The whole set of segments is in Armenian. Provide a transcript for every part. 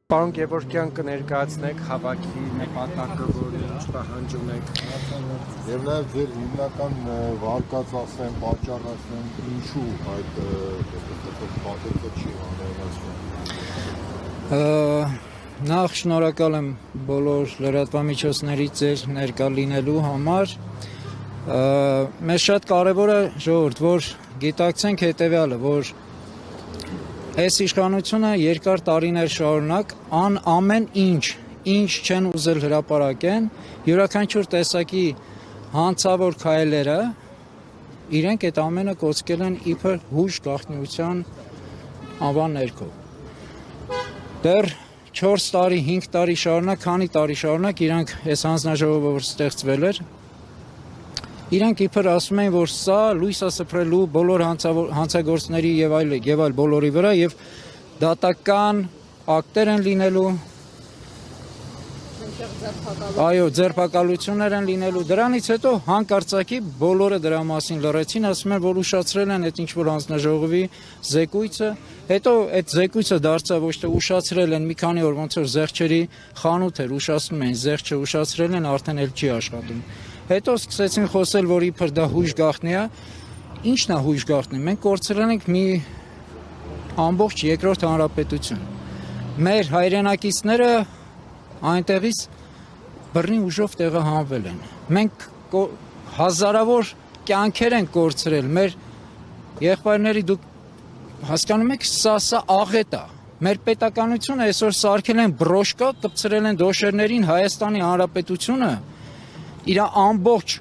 Պարոն Գևորգյան կներկայացնեք հավաքի նպատակը, որ ինչ պահանջում եք։ Եվ նաև ձեր հիմնական վարկած ասեմ, պատճառ ասեմ, ինչու այդ պատերքը չի անվնասվում։ Նախ շնորհակալ եմ բոլոր լրատվամիջոցների ձեր ներկա լինելու համար։ Մեզ շատ կարևոր է ժողովուրդ, որ գիտակցենք հետևյալը, որ այս իշխանությունը երկար տարիներ շարունակ ամեն ինչ չեն ուզել հրապարակեն, յուրաքանչյուր տեսակի հանցավոր քայլերը իրենք այդ ամենը կոչել են իբր հույժ գաղտնիության անվան ներքո։ Դեռ 4 տարի, 5 տարի շարունակ, քանի տարի շարունակ իրանք այս հանձնաժողովը որ ստեղծվել էր, իրանք իբր ասում են, որ սա լույս է սփռելու բոլոր հանցագործների եւ այլ բոլորի վրա եւ դատական ակտեր են լինելու, այո, ձերբակալություններ են լինելու, դրանից հետո հանկարծակի բոլորը դրա մասին լռեցին, ասում են, որ ուշացրել են այդ ինչ-որ հանձնաժողովի զեկույցը, հետո այդ զեկույցը դարձավ ոչ թե ուշացրել են մի քանի օր ոնց որ զեղչերի խանութ էր, ուշացնում են, զեղչը ուշացրել են, արդեն էլ չի աշխատում։ Հետո սկսեցին խոսել, որ իբր դա հույժ գաղտնի է, ինչն է հույժ գաղտնի, մենք կորցրել ենք մի ամբողջ երկրորդ հանրապետություն, մեր հայրենակիցները այնտեղից բռնի ուժով տեղահանվել են, մենք հազարավոր կյանքեր են կորցրել, մեր եղբայրների դուք հասկանում եք, սա աղետ է, մեր պետականությունը այսօր սարքել են բրոշկա, կպցրել են դոշերներին Հայաստանի Հանրապետությունը, իր ամբողջ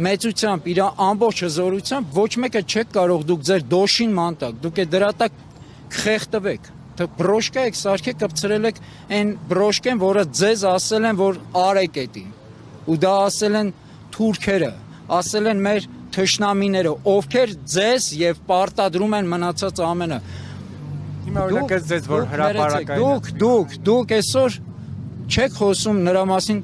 մեծությամբ, իր ամբողջ հզորությամբ ոչ մեկը չեք կարող դուք ձեր դոշին մանտակ, դուք է դրա տակ խեղդվեք, բրոշկա եք սարքեք, կպցրել եք այն բրոշկեն, որը ձեզ ասել են, որ արեք էդի, ու դա ասել են թուրքերը, ասել են մեր թշնամիները, ովքեր ձեզ եւ պարտադրում են մնացած ամենը։ Հիմա օրինակս ձեզ որ հրապարակային։ Դուք այսօր չեք խոսում նրա մասին,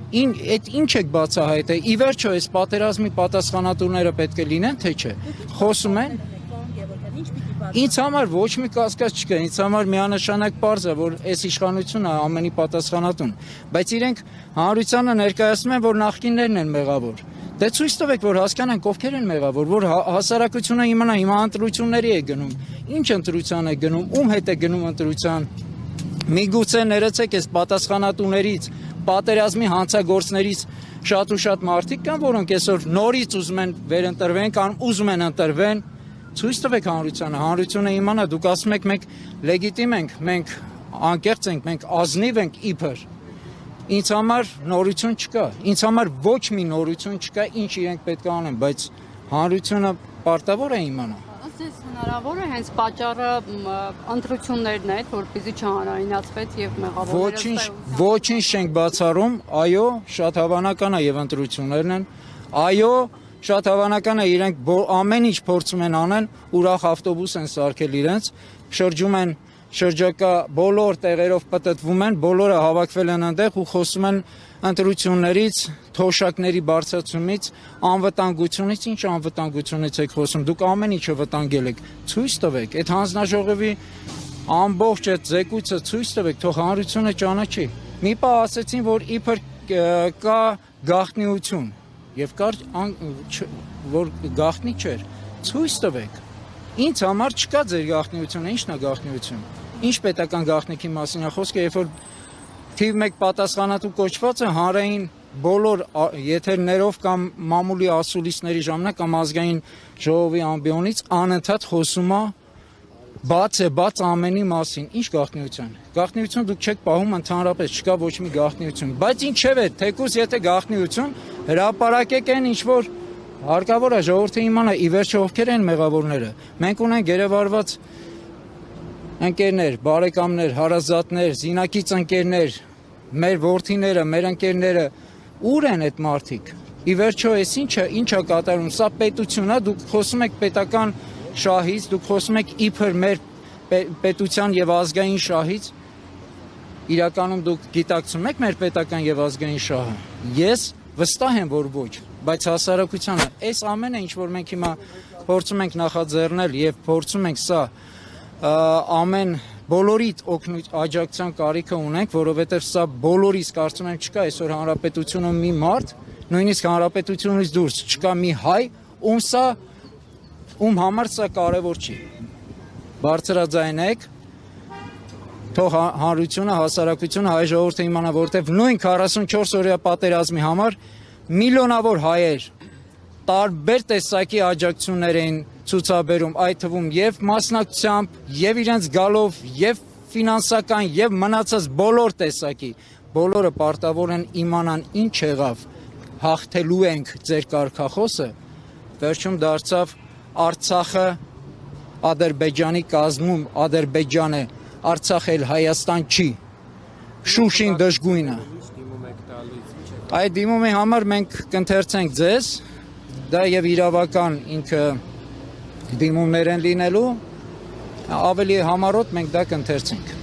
այդ ինչ եք բացահայտել, ի վերջո այս պատերազմի պատասխանատուները պետք է լինեն, թե չէ, խոսում են։ Ինձ համար ոչ մի կասկած չկա, ինձ համար միանշանակ պարզ է, որ այս իշխանությունը ամենի պատասխանատուն, բայց իրենք հանրությանը ներկայացնում են, որ նախկիններն են մեղավոր։ Դե ցույց տվեք, որ հասկանանք ովքեր են մեղավոր, որ հասարակությունը իմանա, հիմա ընտրությունների է գնում, ինչ ընտրության է գնում, ում հետ է գնում ընտրության, միգուցե ներեցեք այս պատասխանատուներից, պատերազմի հանցագործներից շատ ու շատ մարդիկ կան, որոնք այսօր նորից ուզում են վերընտրվեն կամ ուզում են ընտրվեն, ցույց տվեք հանրությունը իմանա, դուք ասում եք մենք լեգիտիմ ենք, մենք անկեղծ ենք, մենք ազնիվ ենք իբր։ Ինձ համար նորություն չկա, ինձ համար ոչ մի նորություն չկա, ինչ իրենք պետք է անեն, բայց հանրությունը պարտավոր է իմանա։ Ձեզ հնարավոր է հենց պատճառը ընտրություններն է, որպեսզի չհանրայնացվեց եւ մեղավորները Ոչինչ չենք բացառում, այո, շատ հավանական է եւ ընտրություններն են, այո, շատ հավանական է իրենք ամեն ինչ փորձում են անեն, ուրախ ավտոբուս են սարքել իրենց, շրջում են շրջակա բոլոր տեղերով պտտվում են, բոլորը հավաքվել են այնտեղ ու խոսում են ընտրություններից, թոշակների բարձրացումից, անվտանգությունից, ինչ անվտանգությունից եք խոսում, դուք ամեն ինչը վտանգել եք, ցույց տվեք, այդ հանձնաժողովի ամբողջ այդ զեկույցը ցույց տվեք, թող հանրությունը ճանաչի։ Մի պահ ասեցին, որ իբր կա գաղտնիություն եւ կար որ գաղտնի չէր, ցույց տվեք։ Ինձ համար չկա ձեր գաղտնիությունը, ի՞նչն է գաղտնիություն։ Ինչ պետական գաղտնիքի մասին է խոսքը, երբ որ թիվ 1 պատասխանատու կոչվածը հանրային բոլոր եթերներով կամ մամուլի ասուլիսների ժամանակ կամ ազգային ժողովի ամբիոնից անընդհատ խոսում է բաց ամենի մասին, ինչ գաղտնիություն։ Գաղտնիություն դուք չեք պահում ընդհանրապես, չկա ոչ մի գաղտնիություն, բայց ինչև է, թեկուզ եթե գաղտնիություն հրապարակեք այն ինչ որ հարկավոր է ժողովուրդը իմանա, ի վերջո ովքեր են մեղավորները։ Մենք ունենք գերեվարված ընկերներ, բարեկամներ, հարազատներ, զինակից ընկերներ, մեր որդիները, մեր ընկերները, ուր են այդ մարդիկ։ Ի վերջո այս ինչա կատարում, սա պետություն է, դուք խոսում եք պետական շահից, դուք խոսում եք իբր մեր պետության եւ ազգային շահից, իրականում դուք գիտակցում եք մեր պետական եւ ազգային շահը։ Ես վստահ եմ, որ ոչ, բայց հասարակությանը այս ամենը ինչ որ մենք հիմա փորձում ենք նախաձեռնել եւ փորձում ենք սա ամեն բոլորիդ աջակցության կարիքը ունենք, որովհետև սա բոլորիս կարծում եմ չկա այսօր հանրապետությունում մի մարդ, նույնիսկ հանրապետությունից դուրս չկա մի հայ, ում համար սա կարևոր չի։ Բարձրաձայնեք, թող հանրությունը, հասարակությունը, հայ ժողովուրդը իմանա, որովհետև նույն 44 օրյա պատերազմի համար միլիոնավոր հայեր տարբեր տեսակի աջակցություններ էին ցուցաբերում, այդ թվում եւ մասնակցությամբ, եւ իրենց գալով, եւ ֆինանսական, եւ մնացած բոլոր տեսակի, բոլորը պարտավոր են իմանան ինչ եղավ, հաղթելու ենք ձեր կարգախոսը, վերջում դարձավ Արցախը Ադրբեջանի կազմում, Ադրբեջան է, Արցախը էլ Հայաստան չի, Շուշին դժգույնը։ Այդ դիմումի համար մենք կընթերցենք ձեզ, դա եւ իրավական ինքը դիմումներ են լինելու, ավելի համառոտ մենք դա կընթերցենք։